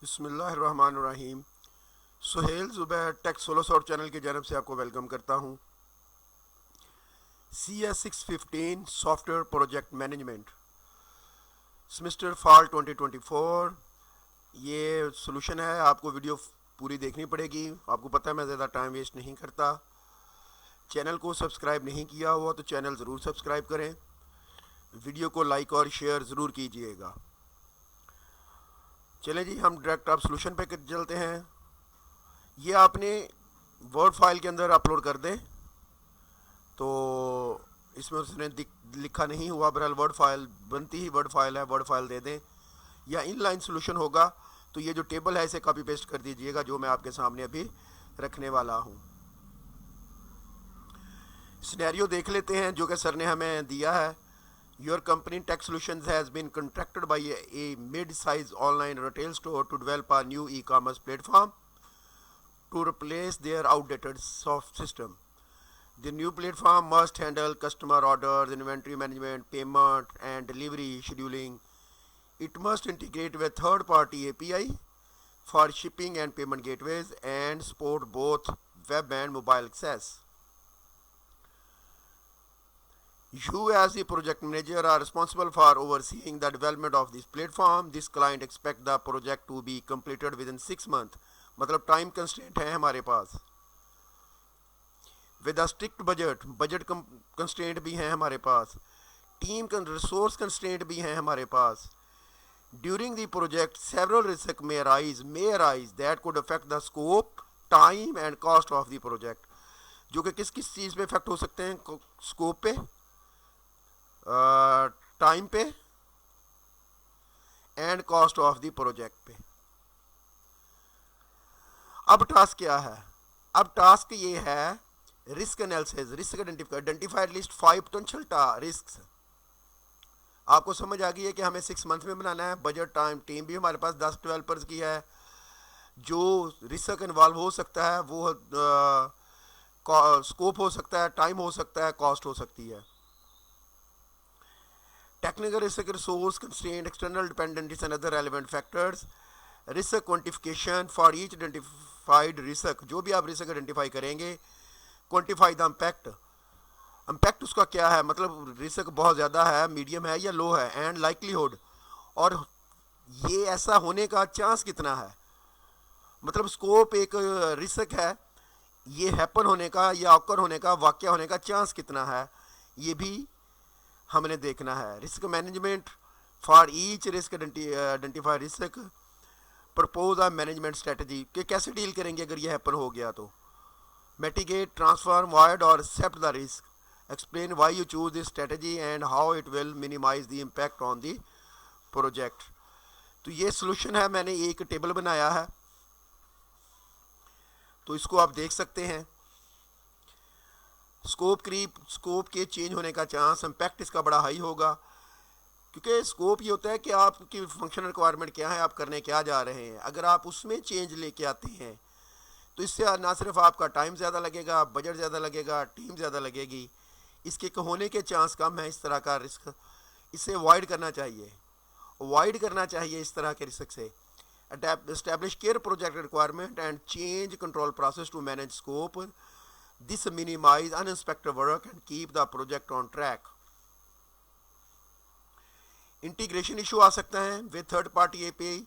बिस्मिल्लाहिर्रहमानिर्रहीम। Suhail Zubair tech solo sort channel की जानब से आपको वेलकम करता हूँ। CS615 software project management semester fall 2024 ये सोल्यूशन है। आपको वीडियो पूरी देखनी पड़ेगी। आपको पता है मैं ज़्यादा टाइम वेस्ट नहीं करता। चैनल को सब्सक्राइब नहीं किया हुआ तो चैनल ज़रूर सब्सक्राइब करें। वीडियो को लाइक और शेयर ज़रूर कीजिएगा। चलें जी, हम डायरेक्ट आप सोल्यूशन पे चलते हैं। ये आपने वर्ड फाइल के अंदर अपलोड कर दें तो इसमें उसने लिखा नहीं हुआ, बहरहाल वर्ड फाइल बनती ही वर्ड फाइल है, वर्ड फाइल दे दें। या इनलाइन सोल्यूशन होगा तो ये जो टेबल है इसे कॉपी पेस्ट कर दीजिएगा, जो मैं आपके सामने अभी रखने वाला हूँ। सिनेरियो देख लेते हैं जो कि सर ने हमें दिया है। Your company tech solutions has been contracted by a mid size online retail store to develop a new e commerce platform to replace their outdated soft system. The new platform must handle customer orders, inventory management, payment, and delivery scheduling. It must integrate with third-party API for shipping and payment gateways and support both web and mobile access. You as the project manager are responsible for overseeing the development of this platform. This client expects the project to be completed within 6 months. मतलब time constraint है हमारे पास। With a strict budget constraint भी हैं हमारे पास। Team resource constraint भी हैं हमारे पास। During the project several risk may arise that could affect the scope, time and cost of the project. जो कि किस किस चीज़ पे इफेक्ट हो सकते हैं? स्कोप पे, टाइम पे and cost of the project पे। अब टास्क क्या है? अब टास्क ये है risk analysis, risk identify list 5 potential risk. आपको समझ आ गई है कि हमें 6 मंथ में बनाना है। बजट, टाइम, टीम भी हमारे पास 10 डेवलपर्स की है। जो रिस्क इन्वॉल्व हो सकता है वो स्कोप हो सकता है, टाइम हो सकता है, कॉस्ट हो सकती है। Technical risk, resource constraint, external dependencies and other relevant factors. Risk quantification for each identified risk. जो भी आप रिस्क आइडेंटिफाई करेंगे, क्वांटिफाई द इम्पैक्ट। इम्पैक्ट उसका क्या है, मतलब रिस्क बहुत ज़्यादा है, मीडियम है या लो है, एंड लाइकलीहुड, और ये ऐसा होने का चांस कितना है। मतलब स्कोप एक रिस्क है, ये हैपन होने का या ऑकर होने का, वाक़या होने का चांस कितना है, ये भी हमने देखना है। Risk management for each risk identify risk. Propose a management strategy कि कैसे डील करेंगे अगर ये हैपन हो गया तो। मिटिगेट, ट्रांसफॉर्म, अवॉइड और accept the risk. Explain why you choose this strategy and how it will minimise the impact on the project. तो ये सोल्यूशन है, मैंने एक टेबल बनाया है तो इसको आप देख सकते हैं। स्कोप क्रीप, स्कोप के चेंज होने का चांस, इम्पैक्ट इसका बड़ा हाई होगा, क्योंकि स्कोप ये होता है कि आपकी फंक्शन रिक्वायरमेंट क्या है, आप करने क्या जा रहे हैं। अगर आप उसमें चेंज लेके आते हैं तो इससे ना सिर्फ आपका टाइम ज़्यादा लगेगा, बजट ज़्यादा लगेगा, टीम ज़्यादा लगेगी। इसके होने के चांस कम है इस तरह का रिस्क। इसे अवॉइड करना चाहिए, अवॉइड करना चाहिए इस तरह के रिस्क से। Establish care project requirement and change control process to manage scope. This minimise unexpected work and keep the project on track. Integration issue आ सकता है with third party API,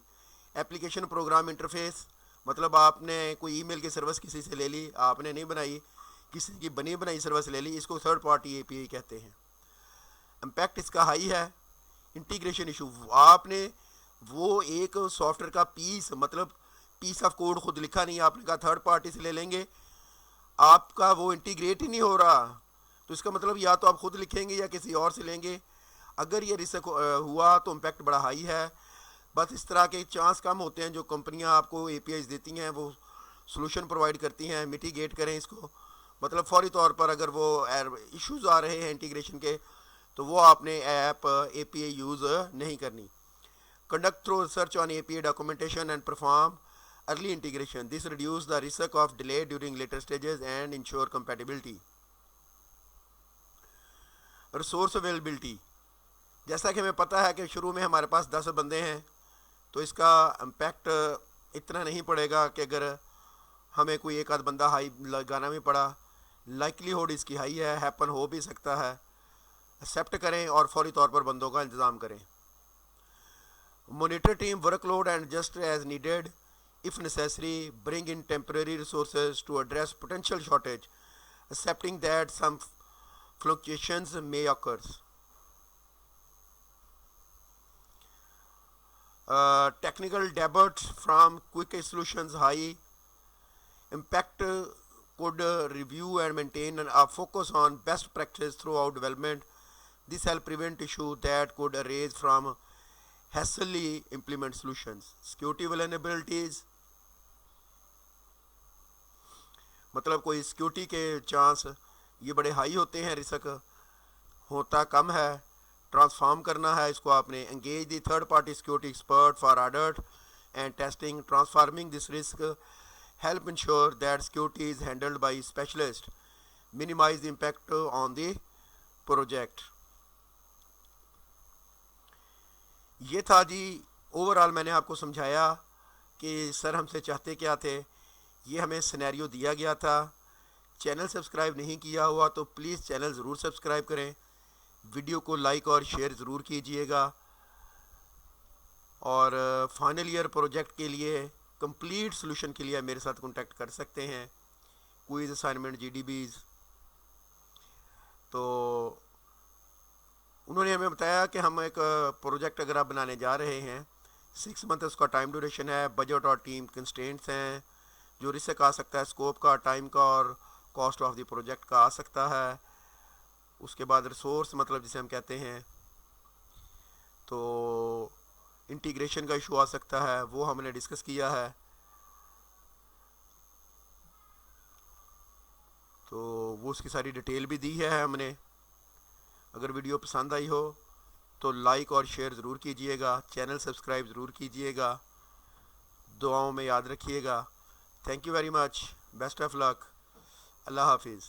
application program interface. मतलब आपने कोई email की service किसी से ले ली, आपने नहीं बनाई, किसी की बनी बनाई सर्विस ले ली, इसको थर्ड पार्टी एपीआई कहते हैं। इम्पैक्ट इसका हाई है। इंटीग्रेशन इशू, आपने वो एक सॉफ्टवेयर का पीस, मतलब पीस ऑफ कोड खुद लिखा नहीं, आपने कहा थर्ड पार्टी से ले लेंगे, आपका वो इंटीग्रेट ही नहीं हो रहा। तो इसका मतलब या तो आप खुद लिखेंगे या किसी और से लेंगे। अगर ये रिस्क हुआ तो इम्पैक्ट बड़ा हाई है। बस इस तरह के चांस कम होते हैं। जो कंपनियां आपको एपीआईज देती हैं वो सोल्यूशन प्रोवाइड करती हैं, मिटिगेट करें इसको। मतलब फौरी तौर पर अगर वो इश्यूज आ रहे हैं इंटीग्रेशन के तो वो आपने ऐप एपीआई यूज़ नहीं करनी। Conduct through research on API documentation and perform early integration. This reduce the risk of delay during later stages and ensure compatibility. Resource availability, जैसा कि हमें पता है कि शुरू में हमारे पास 10 बंदे हैं, तो इसका इम्पैक्ट इतना नहीं पड़ेगा कि अगर हमें कोई एक आध बंदा हाई लगाना भी पड़ा, लाइकलीहुड इसकी हाई है, हैपन हो भी सकता है। एक्सेप्ट करें और फौरी तौर पर बंदों का इंतज़ाम करें। Monitor team workload and just as needed if necessary bring in temporary resources to address potential shortage, accepting that some fluctuations may occur. Technical debt from quick solutions high impact could review and maintain a focus on best practice throughout development. This help prevent issues that could arise from hastily implement solutions. Security vulnerabilities, मतलब कोई security के chance ये बड़े high होते हैं, risk होता कम है। Transform करना है इसको आपने। Engage the third party security expert for audit and testing. Transforming this risk help ensure that security is handled by specialist, minimise the impact on the project. ये था जी ओवरऑल, मैंने आपको समझाया कि सर हमसे चाहते क्या थे। ये हमें सिनेरियो दिया गया था। चैनल सब्सक्राइब नहीं किया हुआ तो प्लीज़ चैनल ज़रूर सब्सक्राइब करें, वीडियो को लाइक और शेयर ज़रूर कीजिएगा। और फाइनल ईयर प्रोजेक्ट के लिए कंप्लीट सॉल्यूशन के लिए मेरे साथ कांटेक्ट कर सकते हैं। क्विज असाइनमेंट जीडीबीज़, तो उन्होंने हमें बताया कि हम एक प्रोजेक्ट अगर आप बनाने जा रहे हैं, 6 मंथ उसका टाइम ड्यूरेशन है, बजट और टीम कंस्ट्रेंट्स हैं, जो रिस्क आ सकता है स्कोप का, टाइम का और कॉस्ट ऑफ द प्रोजेक्ट का आ सकता है। उसके बाद रिसोर्स मतलब जिसे हम कहते हैं, तो इंटीग्रेशन का इशू आ सकता है, वो हमने डिस्कस किया है। तो वो उसकी सारी डिटेल भी दी है हमने। अगर वीडियो पसंद आई हो तो लाइक और शेयर ज़रूर कीजिएगा, चैनल सब्सक्राइब ज़रूर कीजिएगा, दुआओं में याद रखिएगा। Thank you very much, best of luck, अल्लाह हाफिज़।